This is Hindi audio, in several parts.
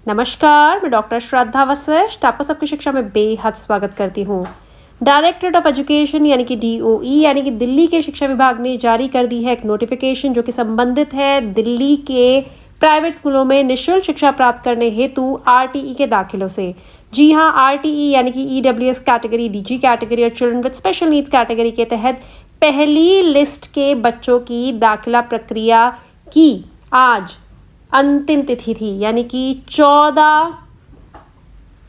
नमस्कार, मैं डॉक्टर श्रद्धा वशिष्ठ आपका सबकी शिक्षा में बेहद स्वागत करती हूँ। डायरेक्टरेट ऑफ एजुकेशन यानी कि DOE यानी कि दिल्ली के शिक्षा विभाग ने जारी कर दी है एक नोटिफिकेशन जो कि संबंधित है दिल्ली के प्राइवेट स्कूलों में निःशुल्क शिक्षा प्राप्त करने हेतु RTE के दाखिलों से। जी हाँ, RTE यानी कि EWS कैटेगरी, DG कैटेगरी और children with special needs category के तहत पहली लिस्ट के बच्चों की दाखिला प्रक्रिया की आज अंतिम तिथि थी, यानी कि 14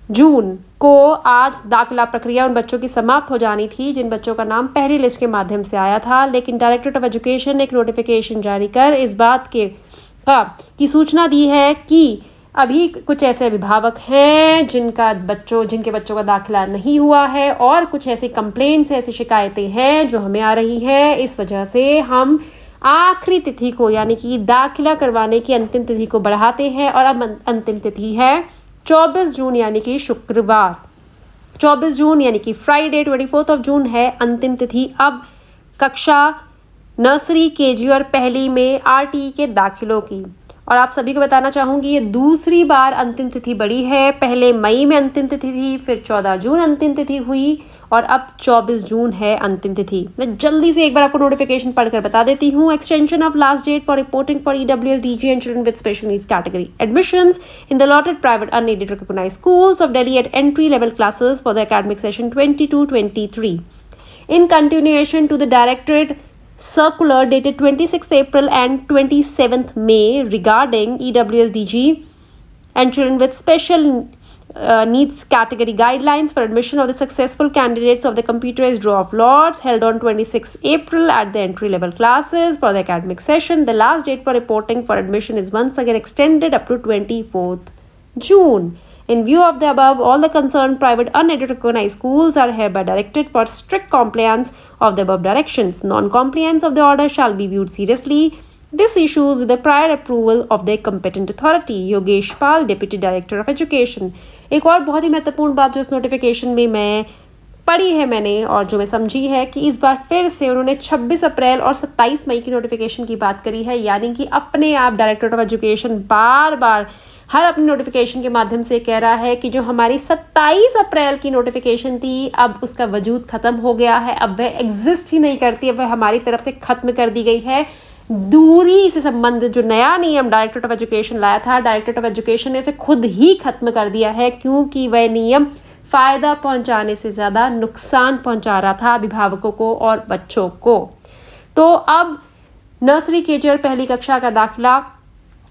जून को आज दाखिला प्रक्रिया उन बच्चों की समाप्त हो जानी थी जिन बच्चों का नाम पहली लिस्ट के माध्यम से आया था। लेकिन डायरेक्टरेट ऑफ एजुकेशन ने एक नोटिफिकेशन जारी कर इस बात की सूचना दी है कि अभी कुछ ऐसे अभिभावक हैं जिनके बच्चों का दाखिला नहीं हुआ है और कुछ ऐसी कंप्लेंट्स, ऐसी शिकायतें हैं जो हमें आ रही हैं। इस वजह से हम आखिरी तिथि को यानी कि दाखिला करवाने की अंतिम तिथि को बढ़ाते हैं और अब अंतिम तिथि है 24 जून यानी कि शुक्रवार। 24 जून यानी कि फ्राइडे 24 जून है अंतिम तिथि अब कक्षा नर्सरी, KG और पहली में RTE के दाखिलों की। और आप सभी को बताना चाहूँगी ये दूसरी बार अंतिम तिथि बढ़ी है। पहले मई में अंतिम तिथि थी, फिर 14 जून अंतिम तिथि हुई और अब 24 जून है अंतिम तिथि। मैं जल्दी से एक बार आपको नोटिफिकेशन पढ़कर बता देती हूँ। Extension of last date for reporting for EWS, DG and children with special needs category admissions in the allotted private unaided recognized schools of Delhi at entry level classes for the academic session 22-23 in continuation to the directorate circular dated 26th April and 27th May regarding EWS, DG and children with special needs category guidelines for admission of the successful candidates of the computerized draw of lots held on 26 April at the entry level classes for the academic session. The last date for reporting for admission is once again extended up to 24th June. In view of the above, all the concerned private unaided recognized schools are hereby directed for strict compliance of the above directions. Non-compliance of the order shall be viewed seriously. This issues with the prior approval of the competent authority. Yogesh Pal, Deputy Director of Education। एक और बहुत ही महत्वपूर्ण बात जो इस नोटिफिकेशन में मैं पढ़ी है मैंने और जो मैं समझी है कि इस बार फिर से उन्होंने 26 अप्रैल और 27 मई की नोटिफिकेशन की बात करी है। यानी कि अपने आप डायरेक्टरेट ऑफ एजुकेशन बार बार हर अपनी नोटिफिकेशन के माध्यम से कह रहा है कि जो हमारी 27 अप्रैल की नोटिफिकेशन थी अब उसका वजूद ख़त्म हो गया है, अब वह एग्जिस्ट ही नहीं करती, अब वह हमारी तरफ से ख़त्म कर दी गई है। दूरी से संबंधित जो नया नियम डायरेक्टरेट ऑफ एजुकेशन लाया था, डायरेक्टरेट ऑफ एजुकेशन ने इसे खुद ही खत्म कर दिया है क्योंकि वह नियम फ़ायदा पहुंचाने से ज़्यादा नुकसान पहुंचा रहा था अभिभावकों को और बच्चों को। तो अब नर्सरी, KG और पहली कक्षा का दाखिला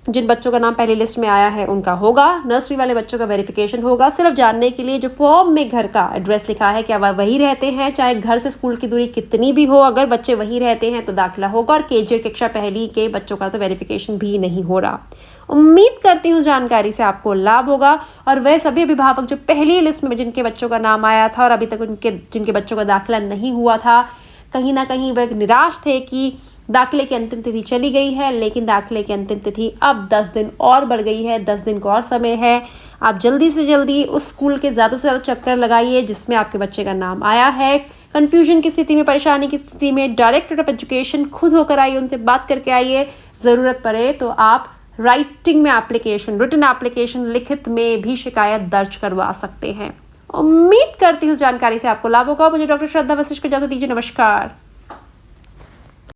जिन बच्चों का नाम पहली लिस्ट में आया है उनका होगा। नर्सरी वाले बच्चों का वेरिफिकेशन होगा सिर्फ जानने के लिए जो फॉर्म में घर का एड्रेस लिखा है क्या वह वही रहते हैं, चाहे घर से स्कूल की दूरी कितनी भी हो, अगर बच्चे वही रहते हैं तो दाखिला होगा। और KG और कक्षा पहली के बच्चों का तो वेरिफिकेशन भी नहीं हो रहा। उम्मीद करती हूँ जानकारी से आपको लाभ होगा और वह सभी अभिभावक जो पहली लिस्ट में जिनके बच्चों का नाम आया था और अभी तक जिनके बच्चों का दाखिला नहीं हुआ था, कहीं ना कहीं वह निराश थे कि दाखिले की अंतिम तिथि चली गई है। लेकिन दाखिले की अंतिम तिथि अब 10 दिन और बढ़ गई है, 10 दिन का और समय है। आप जल्दी से जल्दी उस स्कूल के ज़्यादा से ज़्यादा चक्कर लगाइए जिसमें आपके बच्चे का नाम आया है। कन्फ्यूजन की स्थिति में, परेशानी की स्थिति में डायरेक्टरेट ऑफ एजुकेशन खुद होकर आइए, उनसे बात करके आइए। ज़रूरत पड़े तो आप राइटिंग में एप्लीकेशन, रिटन एप्लीकेशन, लिखित में भी शिकायत दर्ज करवा सकते हैं। उम्मीद करती हूँ जानकारी से आपको लाभ होगा। मुझे डॉक्टर श्रद्धा वशिष्ठ को इजाज़त दीजिए। नमस्कार।